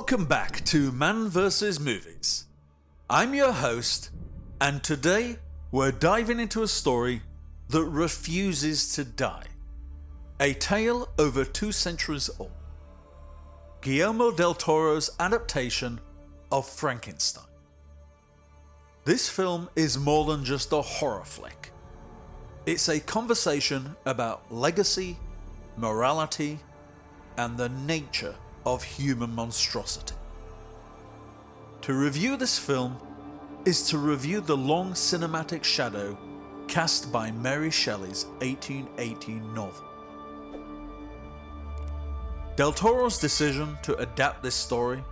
Welcome back to Man vs. Movies. I'm your host, and today we're diving into a story that refuses to die. A tale over 2 centuries old. Guillermo del Toro's adaptation of Frankenstein. This film is more than just a horror flick. It's a conversation about legacy, morality, and the nature of human monstrosity. To review this film is to review the long cinematic shadow cast by Mary Shelley's 1818 novel. Del Toro's decision to adapt this story,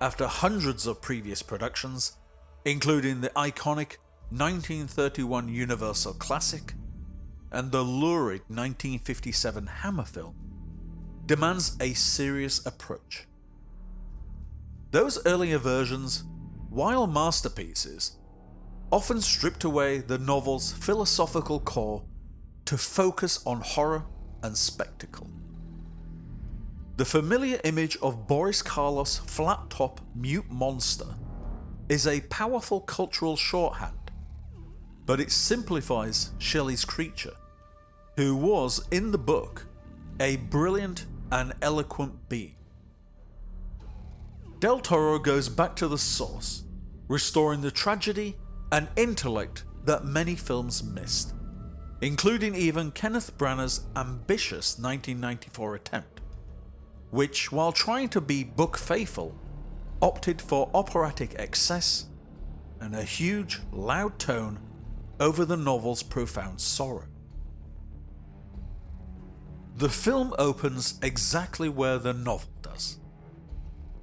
after hundreds of previous productions, including the iconic 1931 Universal classic and the lurid 1957 Hammer film, demands a serious approach. Those earlier versions, while masterpieces, often stripped away the novel's philosophical core to focus on horror and spectacle. The familiar image of Boris Karloff's flat-top mute monster is a powerful cultural shorthand, but it simplifies Shelley's creature, who was, in the book, a brilliant and eloquent being. Del Toro goes back to the source, restoring the tragedy and intellect that many films missed, including even Kenneth Branagh's ambitious 1994 attempt, which, while trying to be book faithful, opted for operatic excess and a huge, loud tone over the novel's profound sorrow. The film opens exactly where the novel does.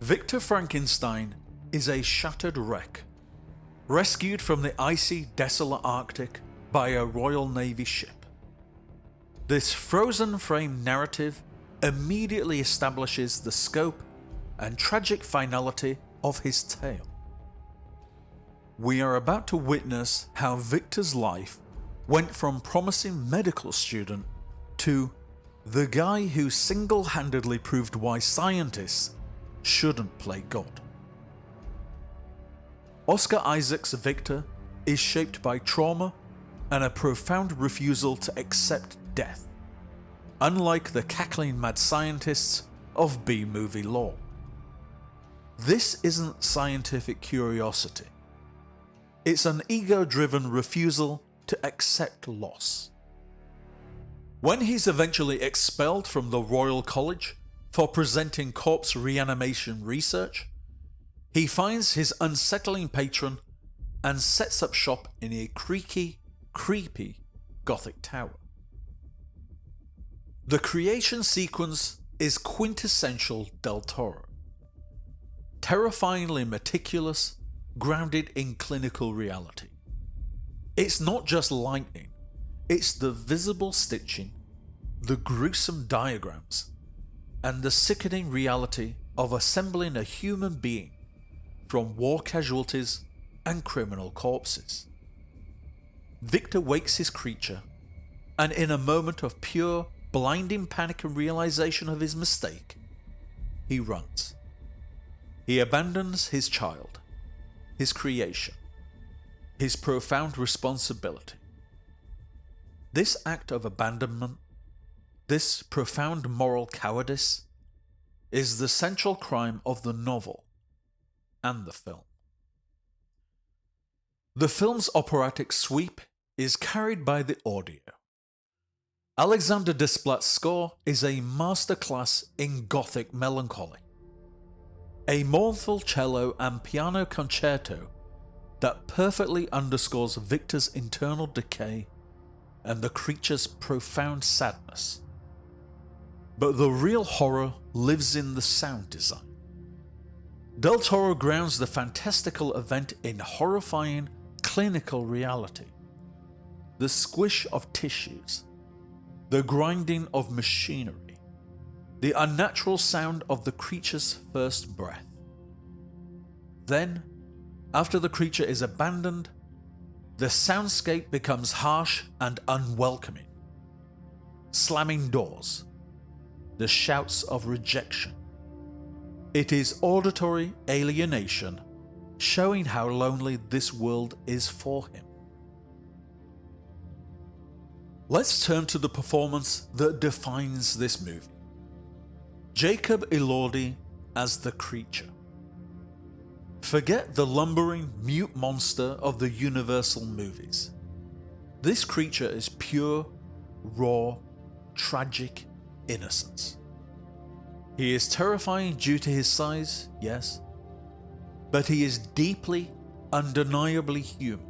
Victor Frankenstein is a shattered wreck, rescued from the icy, desolate Arctic by a Royal Navy ship. This frozen frame narrative immediately establishes the scope and tragic finality of his tale. We are about to witness how Victor's life went from promising medical student to the guy who single-handedly proved why scientists shouldn't play God. Oscar Isaac's Victor is shaped by trauma and a profound refusal to accept death, unlike the cackling mad scientists of B-movie lore. This isn't scientific curiosity. It's an ego-driven refusal to accept loss. When he's eventually expelled from the Royal College for presenting corpse reanimation research, he finds his unsettling patron and sets up shop in a creaky, creepy Gothic tower. The creation sequence is quintessential Del Toro. Terrifyingly meticulous, grounded in clinical reality. It's not just lightning. It's the visible stitching, the gruesome diagrams, and the sickening reality of assembling a human being from war casualties and criminal corpses. Victor wakes his creature, and in a moment of pure, blinding panic and realization of his mistake, he runs. He abandons his child, his creation, his profound responsibility. This act of abandonment, this profound moral cowardice, is the central crime of the novel and the film. The film's operatic sweep is carried by the audio. Alexander Desplat's score is a masterclass in Gothic melancholy. A mournful cello and piano concerto that perfectly underscores Victor's internal decay and the creature's profound sadness. But the real horror lives in the sound design. Del Toro grounds the fantastical event in horrifying, clinical reality. The squish of tissues, the grinding of machinery, the unnatural sound of the creature's first breath. Then, after the creature is abandoned, the soundscape becomes harsh and unwelcoming. Slamming doors, the shouts of rejection, It is auditory alienation, showing how lonely this world is for him. Let's turn to the performance that defines this movie. Jacob Elordi as the creature. Forget the lumbering, mute monster of the Universal movies. This creature is pure, raw, tragic innocence. He is terrifying due to his size, yes, but he is deeply, undeniably human.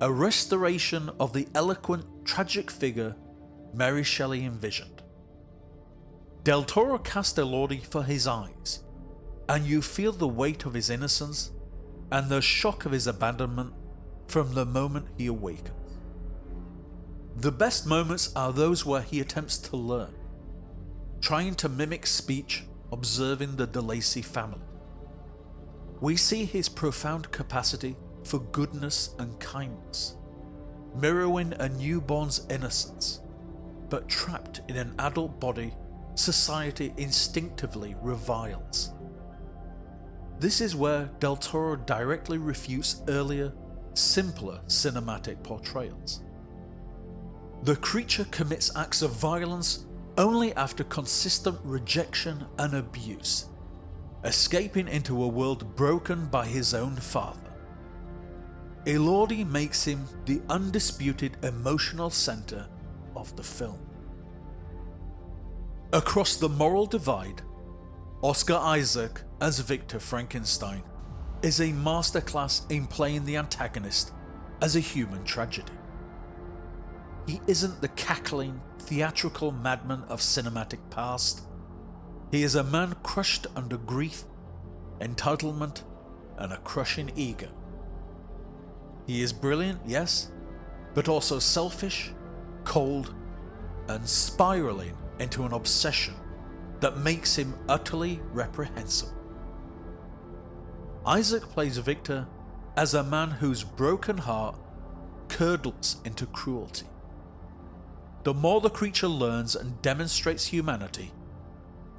A restoration of the eloquent, tragic figure Mary Shelley envisioned. Del Toro cast Elordi for his eyes, and you feel the weight of his innocence and the shock of his abandonment from the moment he awakens. The best moments are those where he attempts to learn, trying to mimic speech, observing the DeLacy family. We see his profound capacity for goodness and kindness, mirroring a newborn's innocence, but trapped in an adult body society instinctively reviles. This is where Del Toro directly refutes earlier, simpler cinematic portrayals. The creature commits acts of violence only after consistent rejection and abuse, escaping into a world broken by his own father. Elordi makes him the undisputed emotional center of the film. Across the moral divide, Oscar Isaac as Victor Frankenstein is a masterclass in playing the antagonist as a human tragedy. He isn't the cackling, theatrical madman of cinematic past. He is a man crushed under grief, entitlement, and a crushing ego. He is brilliant, yes, but also selfish, cold, and spiraling into an obsession that makes him utterly reprehensible. Isaac plays Victor as a man whose broken heart curdles into cruelty. The more the creature learns and demonstrates humanity,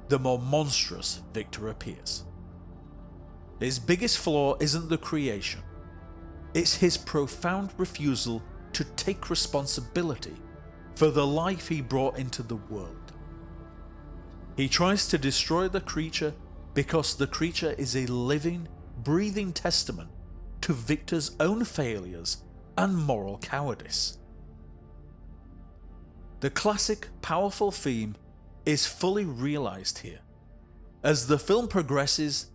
the more monstrous Victor appears. His biggest flaw isn't the creation, it's his profound refusal to take responsibility for the life he brought into the world. He tries to destroy the creature because the creature is a living, breathing testament to Victor's own failures and moral cowardice. The classic, powerful theme is fully realized here. As the film progresses,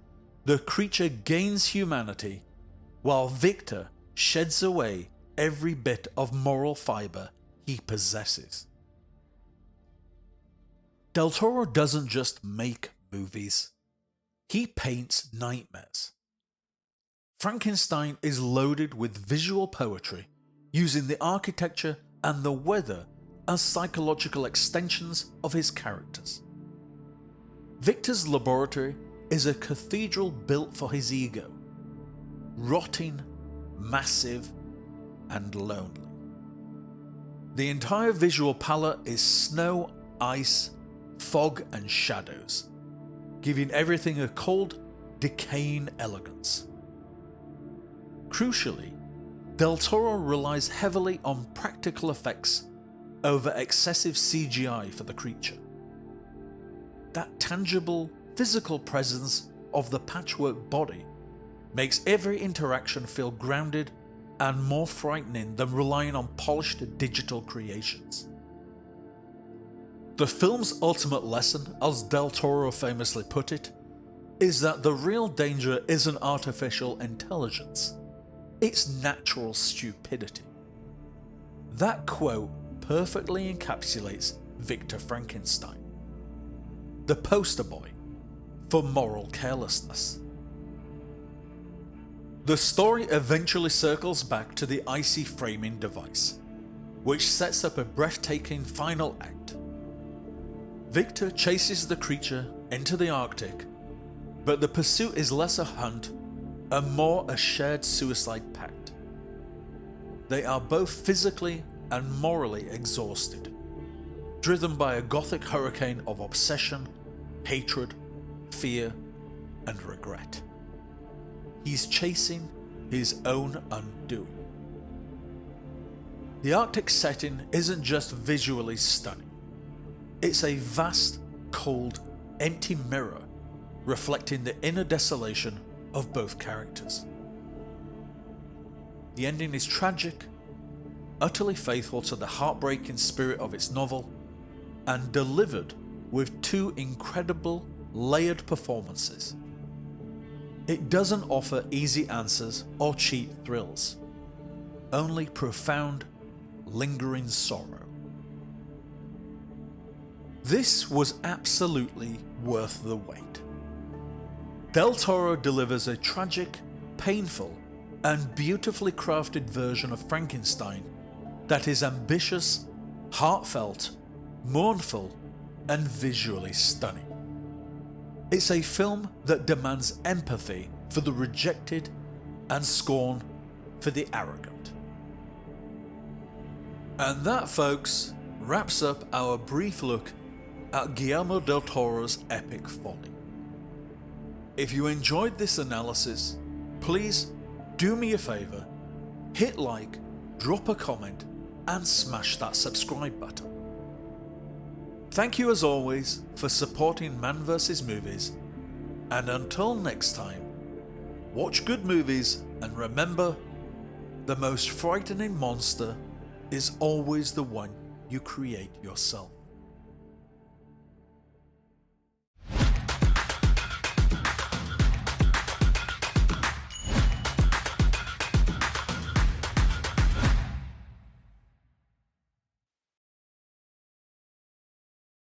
the creature gains humanity, while Victor sheds away every bit of moral fiber he possesses. Del Toro doesn't just make movies, he paints nightmares. Frankenstein is loaded with visual poetry, using the architecture and the weather as psychological extensions of his characters. Victor's laboratory is a cathedral built for his ego, rotting, massive, and lonely. The entire visual palette is snow, ice, fog, and shadows, giving everything a cold, decaying elegance. Crucially, Del Toro relies heavily on practical effects over excessive CGI for the creature. That tangible, physical presence of the patchwork body makes every interaction feel grounded and more frightening than relying on polished digital creations. The film's ultimate lesson, as Del Toro famously put it, is that the real danger isn't artificial intelligence, it's natural stupidity. That quote perfectly encapsulates Victor Frankenstein, the poster boy for moral carelessness. The story eventually circles back to the icy framing device, which sets up a breathtaking final act. Victor chases the creature into the Arctic, but the pursuit is less a hunt and more a shared suicide pact. They are both physically and morally exhausted, driven by a gothic hurricane of obsession, hatred, fear, and regret. He's chasing his own undoing. The Arctic setting isn't just visually stunning. It's a vast, cold, empty mirror reflecting the inner desolation of both characters. The ending is tragic, utterly faithful to the heartbreaking spirit of its novel, and delivered with two incredible, layered performances. It doesn't offer easy answers or cheap thrills, only profound, lingering sorrow. This was absolutely worth the wait. Del Toro delivers a tragic, painful, and beautifully crafted version of Frankenstein that is ambitious, heartfelt, mournful, and visually stunning. It's a film that demands empathy for the rejected and scorn for the arrogant. And that, folks, wraps up our brief look at Guillermo del Toro's epic folly. If you enjoyed this analysis, please do me a favour, hit like, drop a comment, and smash that subscribe button. Thank you as always for supporting Man vs Movies, and until next time, watch good movies and remember, the most frightening monster is always the one you create yourself.